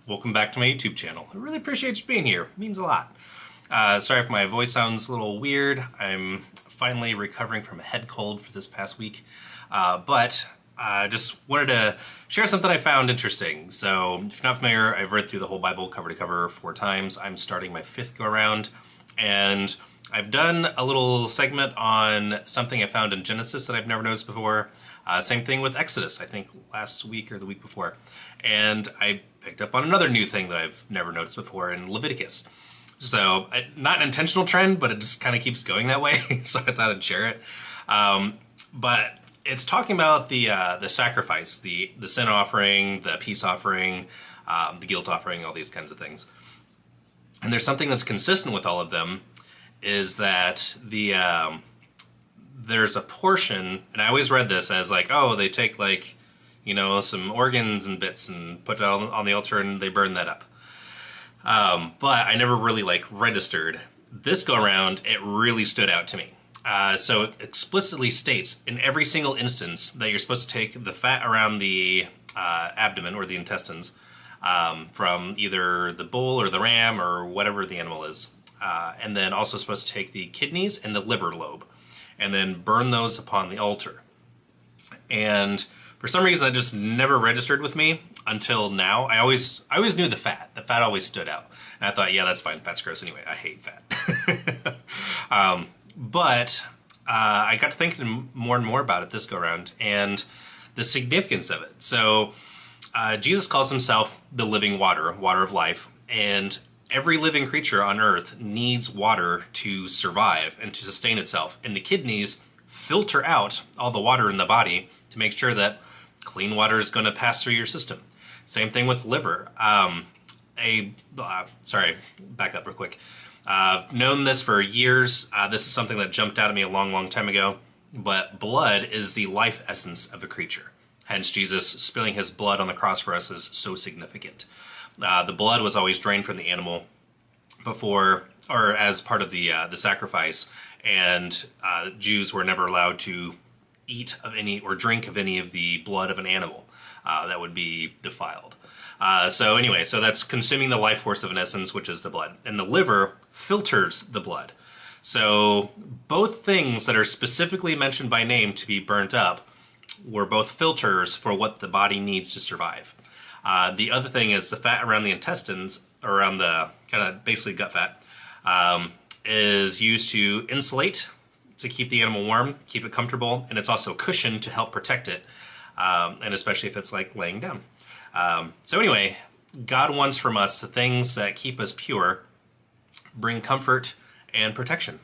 welcome back to my YouTube channel. I really appreciate you being here. It means a lot. Sorry if my voice sounds a little weird. I'm finally recovering from a head cold for this past week. But I just wanted to share something I found interesting. So if you're not familiar, I've read through the whole Bible cover to cover 4 times. I'm starting my 5th go around. And I've done a little segment on something I found in Genesis that I've never noticed before. Same thing with Exodus, I think last week or the week before. And I picked up on another new thing that I've never noticed before in Leviticus. So, not an intentional trend, but it just kind of keeps going that way, so I thought I'd share it. But it's talking about the sacrifice, the sin offering, the peace offering, the guilt offering, all these kinds of things. And there's something that's consistent with all of them, is that there's a portion, and I always read this as like, oh, they take like, you know, some organs and bits and put it on the altar and they burn that up. But I never really like registered. This go around, it really stood out to me. So it explicitly states in every single instance that you're supposed to take the fat around the abdomen or the intestines from either the bull or the ram or whatever the animal is. And then also supposed to take the kidneys and the liver lobe and then burn those upon the altar. And for some reason, that just never registered with me until now. I always knew the fat. The fat always stood out. And I thought, yeah, that's fine. Fat's gross anyway. I hate fat. But I got to thinking more and more about it this go around and the significance of it. So Jesus calls himself the living water of life. And every living creature on earth needs water to survive and to sustain itself. And the kidneys filter out all the water in the body to make sure that clean water is going to pass through your system. Same thing with liver. Sorry, back up real quick. I've known this for years. This is something that jumped out at me a long time ago. But blood is the life essence of a creature. Hence, Jesus spilling his blood on the cross for us is so significant. The blood was always drained from the animal before, or as part of the sacrifice, and Jews were never allowed to eat of any or drink of any of the blood of an animal that would be defiled. So anyway, so that's consuming the life force of an essence, which is the blood. And the liver filters the blood. So both things that are specifically mentioned by name to be burnt up were both filters for what the body needs to survive. The other thing is the fat around the intestines, or around the kind of basically gut fat, is used to insulate, to keep the animal warm, keep it comfortable, and it's also cushion to help protect it, and especially if it's like laying down. So anyway, God wants from us the things that keep us pure, bring comfort and protection.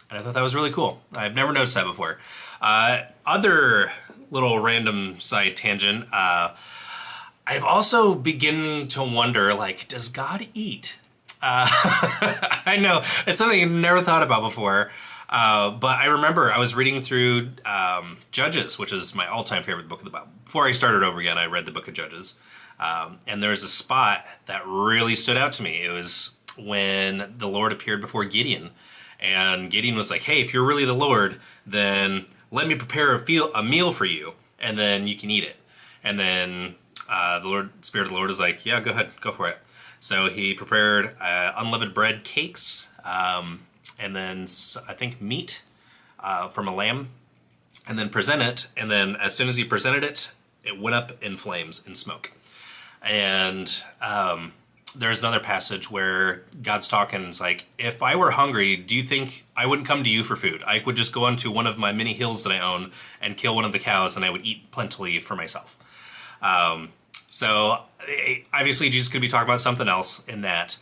And I thought that was really cool. I've never noticed that before. Other little random side tangent, I've also begun to wonder, like, does God eat? I know, it's something I've never thought about before. But I remember I was reading through Judges, which is my all-time favorite book of the Bible. Before I started over again, I read the book of Judges. And there's a spot that really stood out to me. It was when the Lord appeared before Gideon. And Gideon was like, hey, if you're really the Lord, then let me prepare a meal for you, and then you can eat it. And then the Spirit of the Lord was like, yeah, go ahead, go for it. So he prepared unleavened bread cakes, and then I think meat from a lamb, and then present it. And then as soon as he presented it, it went up in flames and smoke. And there's another passage where God's talking, and it's like, if I were hungry, do you think I wouldn't come to you for food? I would just go onto one of my many hills that I own and kill one of the cows, and I would eat plentifully for myself. So obviously Jesus could be talking about something else in that.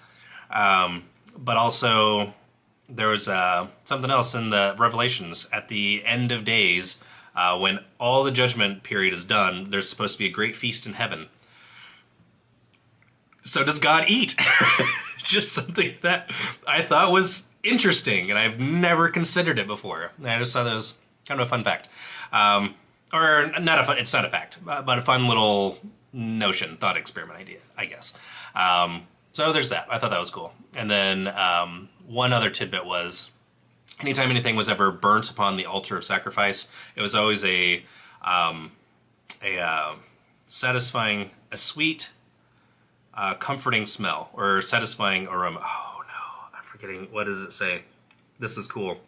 But also there was something else in the Revelations at the end of days, when all the judgment period is done, there's supposed to be a great feast in heaven. So does God eat? Just something that I thought was interesting, and I've never considered it before. I just thought it was kind of a fun fact. Or not a fun, it's not a fact, but a fun little notion, thought experiment idea, I guess. So there's that. I thought that was cool. And then one other tidbit was, anytime anything was ever burnt upon the altar of sacrifice, it was always a satisfying, a sweet comforting smell or satisfying aroma. Oh no, I'm forgetting. What does it say? This is cool.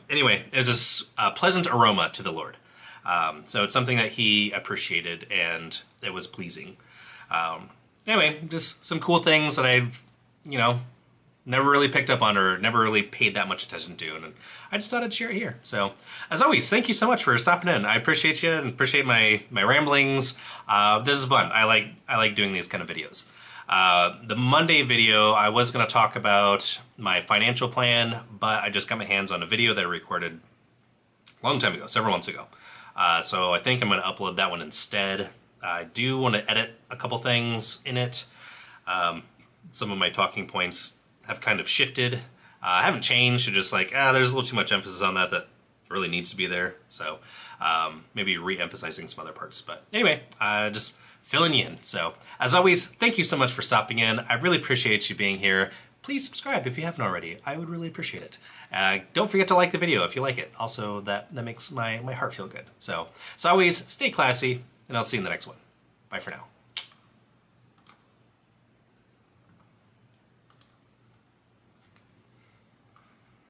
Anyway, it was this pleasant aroma to the Lord. So it's something that he appreciated and it was pleasing. Anyway, just some cool things that I, never really picked up on or never really paid that much attention to. And I just thought I'd share it here. So as always, thank you so much for stopping in. I appreciate you and appreciate my ramblings. This is fun. I like doing these kind of videos. The Monday video, I was going to talk about my financial plan, but I just got my hands on a video that I recorded a long time ago, several months ago. So I think I'm going to upload that one instead. I do want to edit a couple things in it. Some of my talking points have kind of shifted. I haven't changed, it's just like, there's a little too much emphasis on that really needs to be there. So maybe re-emphasizing some other parts. But anyway, just filling you in. So as always, thank you so much for stopping in. I really appreciate you being here. Please subscribe if you haven't already. I would really appreciate it. Don't forget to like the video if you like it. Also, that makes my heart feel good. So as always, stay classy, and I'll see you in the next one. Bye for now.